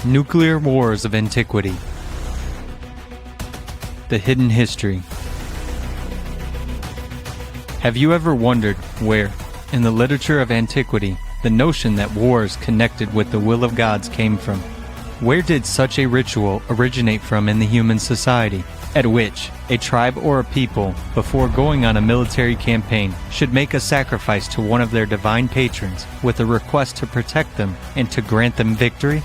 Nuclear Wars of Antiquity. The Hidden History. Have you ever wondered where, in the literature of antiquity, the notion that wars connected with the will of gods came from? Where did such a ritual originate from in the human society, at which a tribe or a people, before going on a military campaign, should make a sacrifice to one of their divine patrons with a request to protect them and to grant them victory?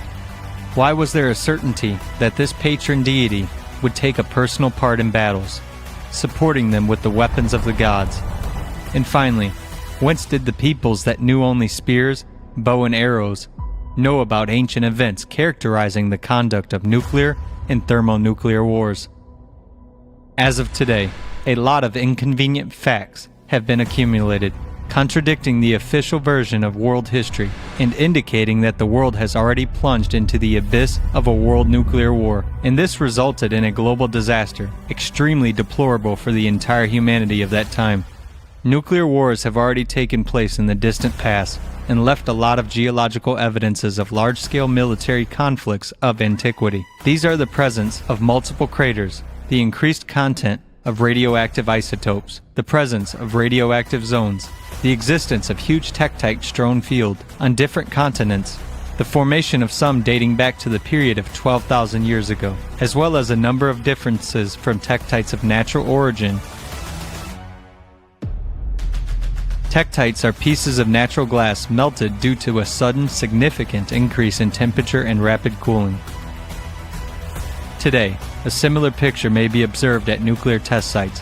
Why was there a certainty that this patron deity would take a personal part in battles, supporting them with the weapons of the gods? And finally, whence did the peoples that knew only spears, bow and arrows know about ancient events characterizing the conduct of nuclear and thermonuclear wars? As of today, a lot of inconvenient facts have been accumulated, contradicting the official version of world history and indicating that the world has already plunged into the abyss of a world nuclear war, and this resulted in a global disaster, extremely deplorable for the entire humanity of that time. Nuclear wars have already taken place in the distant past and left a lot of geological evidences of large-scale military conflicts of antiquity. These are the presence of multiple craters, the increased content of radioactive isotopes, the presence of radioactive zones, the existence of huge tektite-strewn field on different continents, the formation of some dating back to the period of 12,000 years ago, as well as a number of differences from tektites of natural origin. Tektites are pieces of natural glass melted due to a sudden, significant increase in temperature and rapid cooling. Today, a similar picture may be observed at nuclear test sites.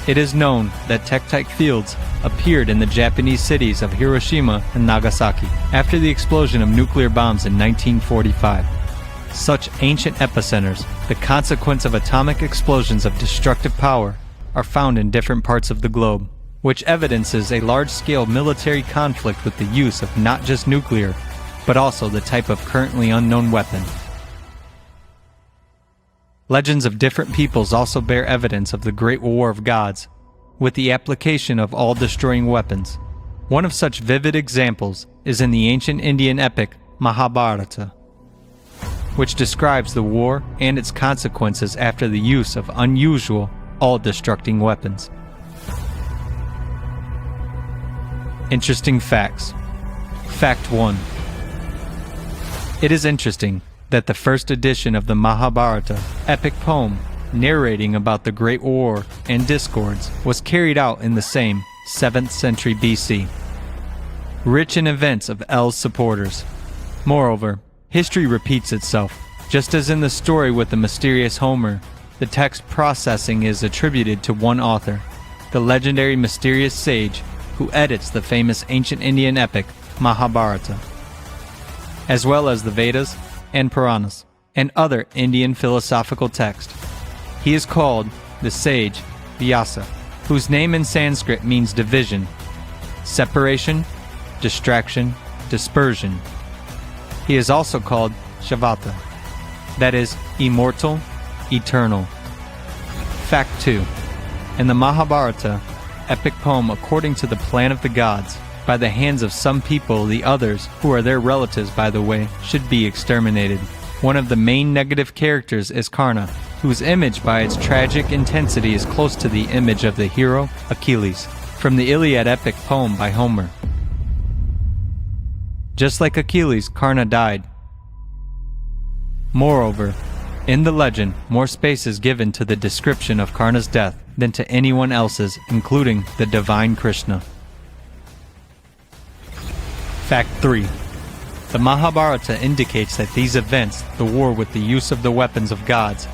It is known that tektite fields appeared in the Japanese cities of Hiroshima and Nagasaki after the explosion of nuclear bombs in 1945. Such ancient epicenters, the consequence of atomic explosions of destructive power, are found in different parts of the globe, which evidences a large-scale military conflict with the use of not just nuclear, but also the type of currently unknown weapon. Legends of different peoples also bear evidence of the Great War of Gods, with the application of all-destroying weapons. One of such vivid examples is in the ancient Indian epic Mahabharata, which describes the war and its consequences after the use of unusual, all-destructing weapons. Interesting facts. Fact 1. It is interesting that the first edition of the Mahabharata, epic poem narrating about the Great War and discords, was carried out in the same 7th century BC, rich in events of El's supporters. Moreover, history repeats itself. Just as in the story with the mysterious Homer, the text processing is attributed to one author, the legendary mysterious sage who edits the famous ancient Indian epic Mahabharata, as well as the Vedas and Puranas, and other Indian philosophical texts. He is called the sage Vyasa, whose name in Sanskrit means division, separation, distraction, dispersion. He is also called Shavata, that is, immortal, eternal. Fact 2. In the Mahabharata, epic poem according to the plan of the gods, by the hands of some people, the others, who are their relatives by the way, should be exterminated. One of the main negative characters is Karna, whose image by its tragic intensity is close to the image of the hero Achilles, from the Iliad epic poem by Homer. Just like Achilles, Karna died. Moreover, in the legend, more space is given to the description of Karna's death than to anyone else's, including the divine Krishna. Fact 3. The Mahabharata indicates that these events, the war with the use of the weapons of gods,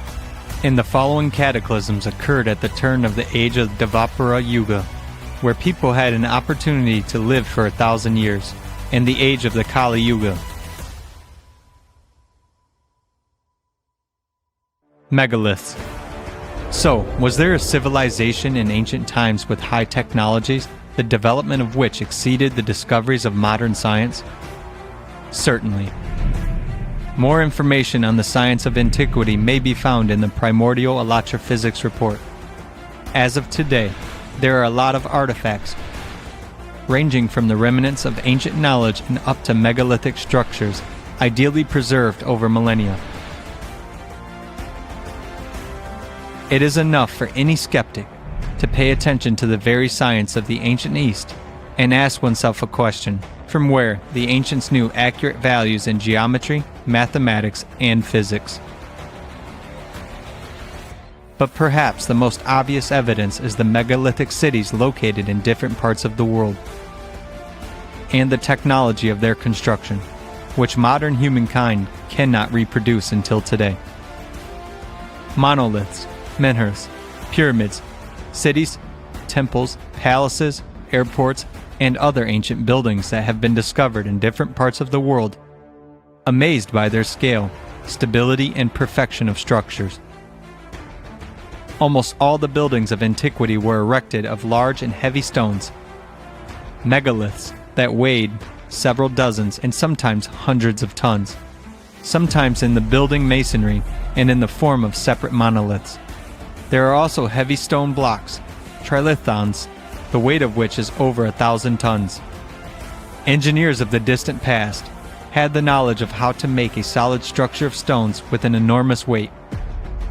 and the following cataclysms occurred at the turn of the age of Dvapara Yuga, where people had an opportunity to live for 1,000 years, and the age of the Kali Yuga. Megaliths. So, was there a civilization in ancient times with high technologies, the development of which exceeded the discoveries of modern science? Certainly. More information on the science of antiquity may be found in the Primordial Electrophysics report. As of today, there are a lot of artifacts ranging from the remnants of ancient knowledge and up to megalithic structures, ideally preserved over millennia. It is enough for any skeptic to pay attention to the very science of the ancient East and ask oneself a question: from where the ancients knew accurate values in geometry, mathematics, and physics. But perhaps the most obvious evidence is the megalithic cities located in different parts of the world, and the technology of their construction, which modern humankind cannot reproduce until today. Monoliths, menhirs, pyramids, cities, temples, palaces, airports, and other ancient buildings that have been discovered in different parts of the world, amazed by their scale, stability, and perfection of structures. Almost all the buildings of antiquity were erected of large and heavy stones, megaliths that weighed several dozens and sometimes hundreds of tons, sometimes in the building masonry and in the form of separate monoliths. There are also heavy stone blocks, trilithons, the weight of which is over 1,000 tons. Engineers of the distant past had the knowledge of how to make a solid structure of stones with an enormous weight,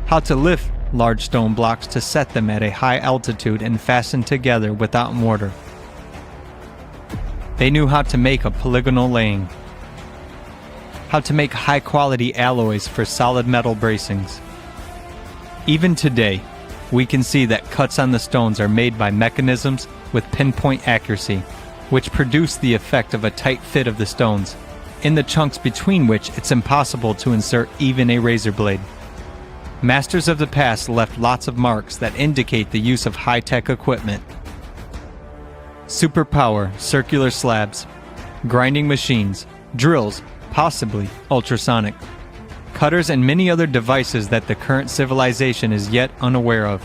how to lift large stone blocks to set them at a high altitude and fasten together without mortar. They knew how to make a polygonal laying, how to make high-quality alloys for solid metal bracings. Even today, we can see that cuts on the stones are made by mechanisms with pinpoint accuracy, which produce the effect of a tight fit of the stones, in the chunks between which it's impossible to insert even a razor blade. Masters of the past left lots of marks that indicate the use of high-tech equipment. Superpower circular slabs, grinding machines, drills, possibly ultrasonic, cutters, and many other devices that the current civilization is yet unaware of.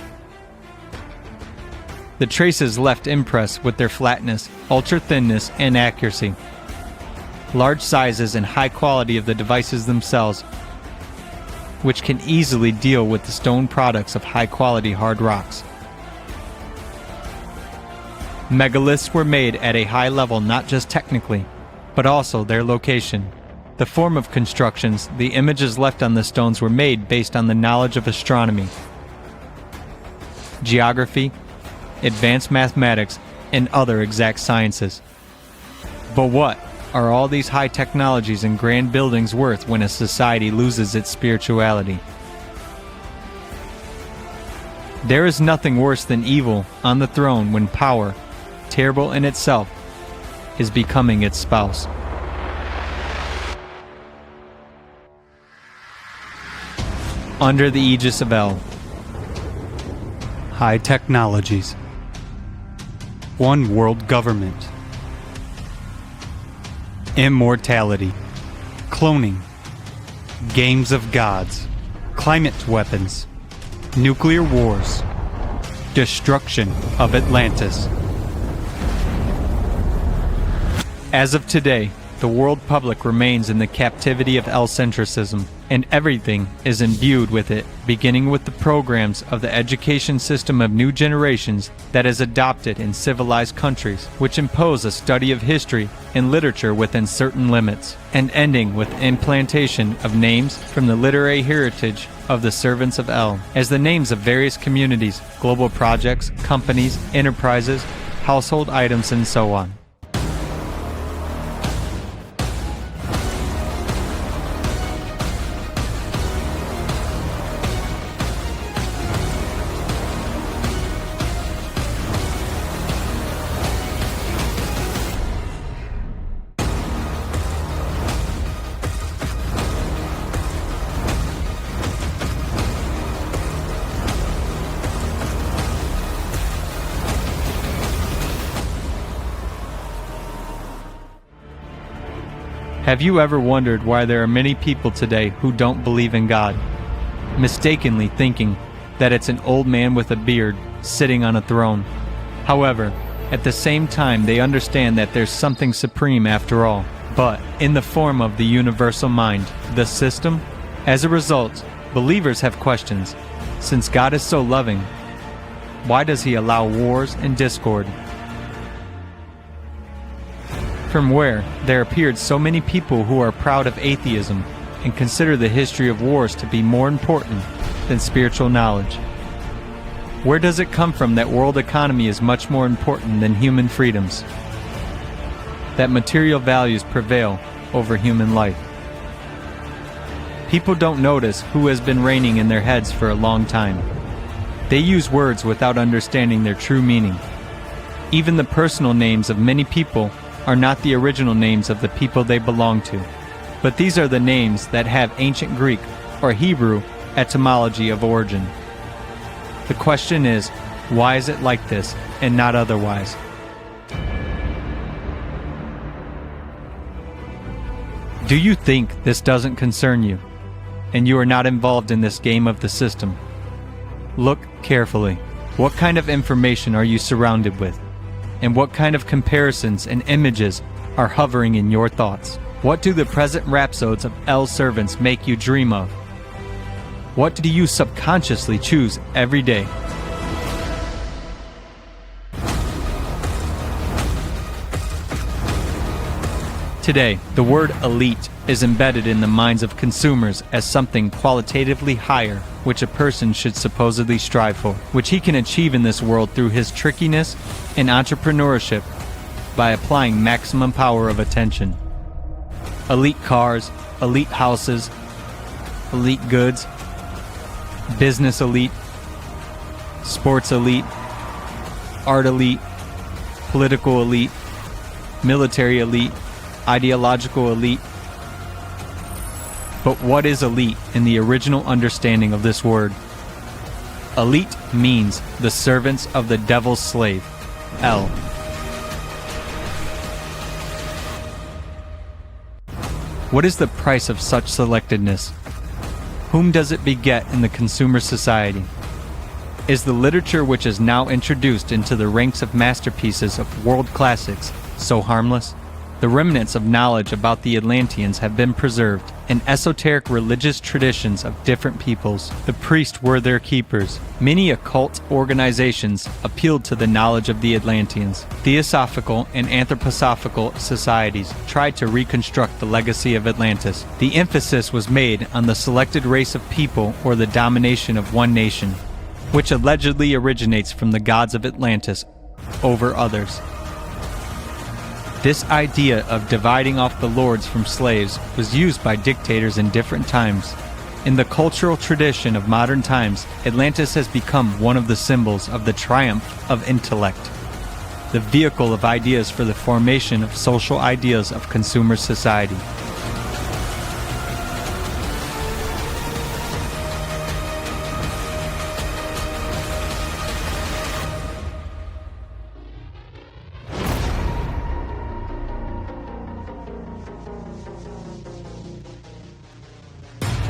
The traces left impress with their flatness, ultra-thinness, and accuracy. Large sizes and high quality of the devices themselves, which can easily deal with the stone products of high-quality hard rocks. Megaliths were made at a high level not just technically, but also their location. The form of constructions, the images left on the stones were made based on the knowledge of astronomy, geography, advanced mathematics, and other exact sciences. But what are all these high technologies and grand buildings worth when a society loses its spirituality? There is nothing worse than evil on the throne when power, terrible in itself, is becoming its spouse. Under the aegis of El. High technologies. One world government. Immortality. Cloning. Games of gods. Climate weapons. Nuclear wars. Destruction of Atlantis. As of today, the world public remains in the captivity of El-centricism, and everything is imbued with it, beginning with the programs of the education system of new generations that is adopted in civilized countries, which impose a study of history and literature within certain limits, and ending with implantation of names from the literary heritage of the servants of El, as the names of various communities, global projects, companies, enterprises, household items, and so on. Have you ever wondered why there are many people today who don't believe in God, mistakenly thinking that it's an old man with a beard sitting on a throne? However, at the same time they understand that there's something supreme after all, but in the form of the universal mind, the system. As a result, believers have questions. Since God is so loving, why does He allow wars and discord? from where there appeared so many people who are proud of atheism and consider the history of wars to be more important than spiritual knowledge? Where does it come from that world economy is much more important than human freedoms? That material values prevail over human life? People don't notice who has been reigning in their heads for a long time. They use words without understanding their true meaning. Even the personal names of many people are not the original names of the people they belong to, but these are the names that have ancient Greek or Hebrew etymology of origin. The question is, why is it like this and not otherwise? Do you think this doesn't concern you, and you are not involved in this game of the system? Look carefully. What kind of information are you surrounded with? And what kind of comparisons and images are hovering in your thoughts? What do the present rhapsodes of L's servants make you dream of? What do you subconsciously choose every day? Today, the word elite is embedded in the minds of consumers as something qualitatively higher, which a person should supposedly strive for, which he can achieve in this world through his trickiness and entrepreneurship by applying maximum power of attention. Elite cars, elite houses, elite goods, business elite, sports elite, art elite, political elite, military elite, ideological elite. But what is elite in the original understanding of this word? Elite means the servants of the devil's slave, L. What is the price of such selectedness? Whom does it beget in the consumer society? Is the literature which is now introduced into the ranks of masterpieces of world classics so harmless? The remnants of knowledge about the Atlanteans have been preserved, and esoteric religious traditions of different peoples. The priests were their keepers. Many occult organizations appealed to the knowledge of the Atlanteans. Theosophical and anthroposophical societies tried to reconstruct the legacy of Atlantis. The emphasis was made on the selected race of people or the domination of one nation, which allegedly originates from the gods of Atlantis over others. This idea of dividing off the lords from slaves was used by dictators in different times. In the cultural tradition of modern times, Atlantis has become one of the symbols of the triumph of intellect, the vehicle of ideas for the formation of social ideas of consumer society.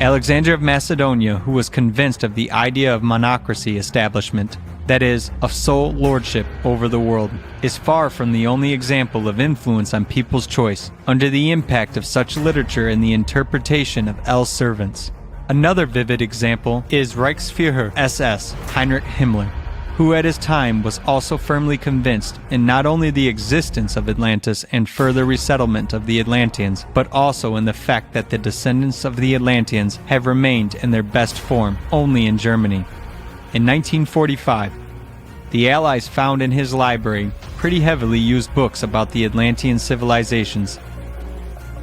Alexander of Macedonia, who was convinced of the idea of monocracy establishment, that is, of sole lordship over the world, is far from the only example of influence on people's choice under the impact of such literature in the interpretation of L's servants. Another vivid example is Reichsführer SS Heinrich Himmler, who at his time was also firmly convinced in not only the existence of Atlantis and further resettlement of the Atlanteans, but also in the fact that the descendants of the Atlanteans have remained in their best form only in Germany. In 1945, the Allies found in his library pretty heavily used books about the Atlantean civilizations,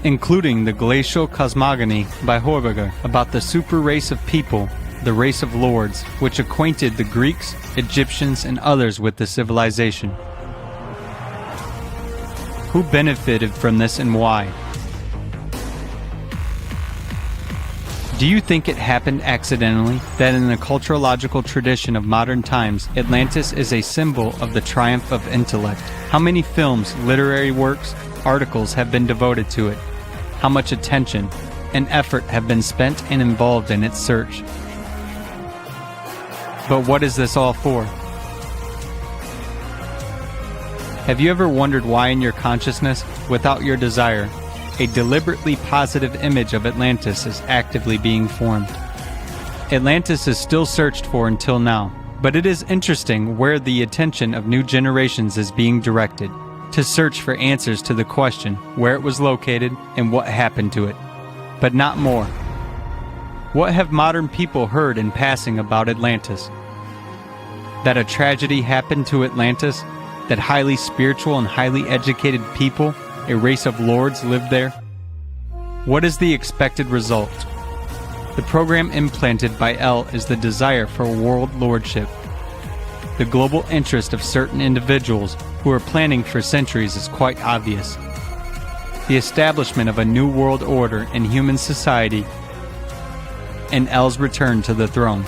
including the Glacial Cosmogony by Horberger about the super race of people, the race of lords, which acquainted the Greeks, Egyptians, and others with the civilization. Who benefited from this and why? Do you think it happened accidentally that in the culturological tradition of modern times, Atlantis is a symbol of the triumph of intellect? How many films, literary works, articles have been devoted to it? How much attention and effort have been spent and involved in its search? But what is this all for? Have you ever wondered why in your consciousness, without your desire, a deliberately positive image of Atlantis is actively being formed? Atlantis is still searched for until now, but it is interesting where the attention of new generations is being directed. to search for answers to the question where it was located and what happened to it, but not more. What have modern people heard in passing about Atlantis? That a tragedy happened to Atlantis? That highly spiritual and highly educated people, a race of lords, lived there? What is the expected result? The program implanted by El is the desire for world lordship. The global interest of certain individuals who are planning for centuries is quite obvious. The establishment of a new world order in human society and El's return to the throne.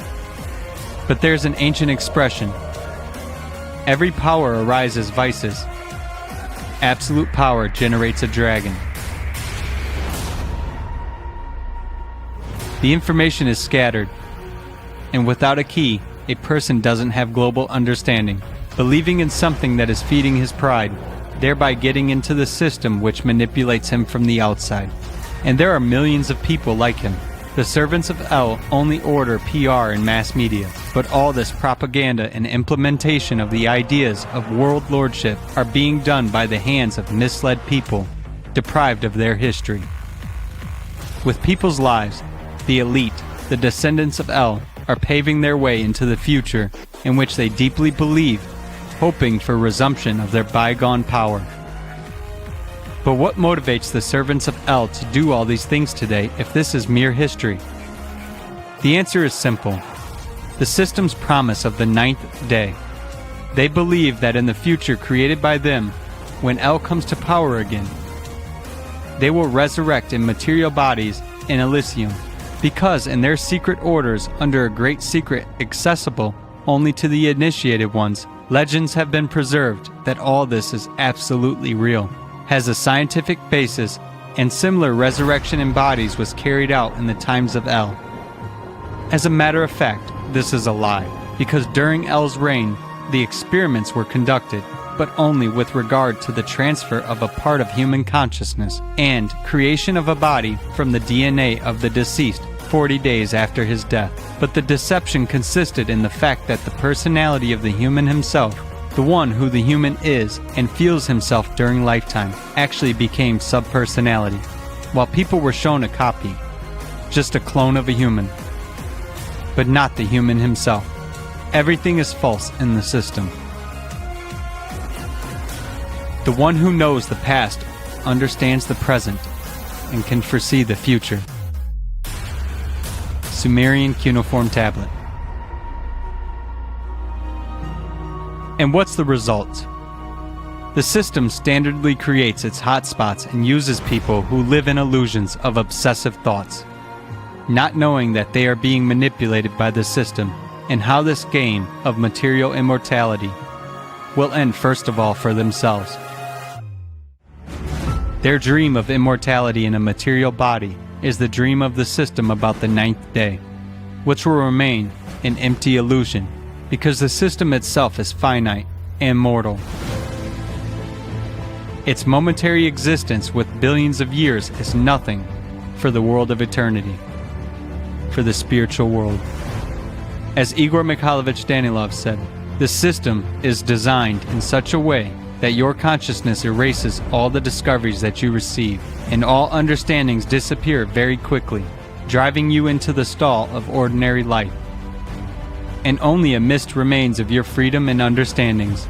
But there's an ancient expression: every power arises vices. Absolute power generates a dragon. The information is scattered, and without a key, a person doesn't have global understanding, believing in something that is feeding his pride, thereby getting into the system which manipulates him from the outside. And there are millions of people like him. The servants of El only order PR and mass media, but all this propaganda and implementation of the ideas of world lordship are being done by the hands of misled people, deprived of their history. With people's lives, the elite, the descendants of El, are paving their way into the future in which they deeply believe, hoping for resumption of their bygone power. But what motivates the servants of El to do all these things today if this is mere history? The answer is simple: the system's promise of the 9th day. They believe that in the future created by them, when El comes to power again, they will resurrect in material bodies in Elysium, because in their secret orders, under a great secret accessible only to the initiated ones, legends have been preserved that all this is absolutely real, has a scientific basis, and similar resurrection in bodies was carried out in the times of El. As a matter of fact, this is a lie, because during El's reign, the experiments were conducted, but only with regard to the transfer of a part of human consciousness and creation of a body from the DNA of the deceased 40 days after his death. But the deception consisted in the fact that the personality of the human himself, the one who the human is and feels himself during lifetime, actually became subpersonality, while people were shown a copy, just a clone of a human, but not the human himself. Everything is false in the system. The one who knows the past understands the present and can foresee the future. Sumerian cuneiform tablet. And what's the result? The system standardly creates its hotspots and uses people who live in illusions of obsessive thoughts, not knowing that they are being manipulated by the system and how this game of material immortality will end first of all for themselves. Their dream of immortality in a material body is the dream of the system about the 9th day, which will remain an empty illusion because the system itself is finite and mortal. Its momentary existence with billions of years is nothing for the world of eternity, for the spiritual world. As Igor Mikhailovich Danilov said, the system is designed in such a way that your consciousness erases all the discoveries that you receive, and all understandings disappear very quickly, driving you into the stall of ordinary life. And only a mist remains of your freedom and understandings.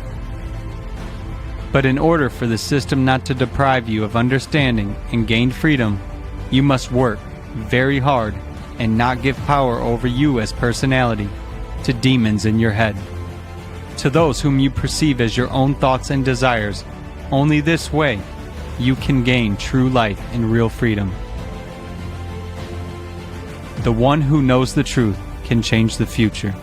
But in order for the system not to deprive you of understanding and gain freedom, you must work very hard and not give power over you as personality to demons in your head, to those whom you perceive as your own thoughts and desires. Only this way you can gain true life and real freedom. The one who knows the truth can change the future.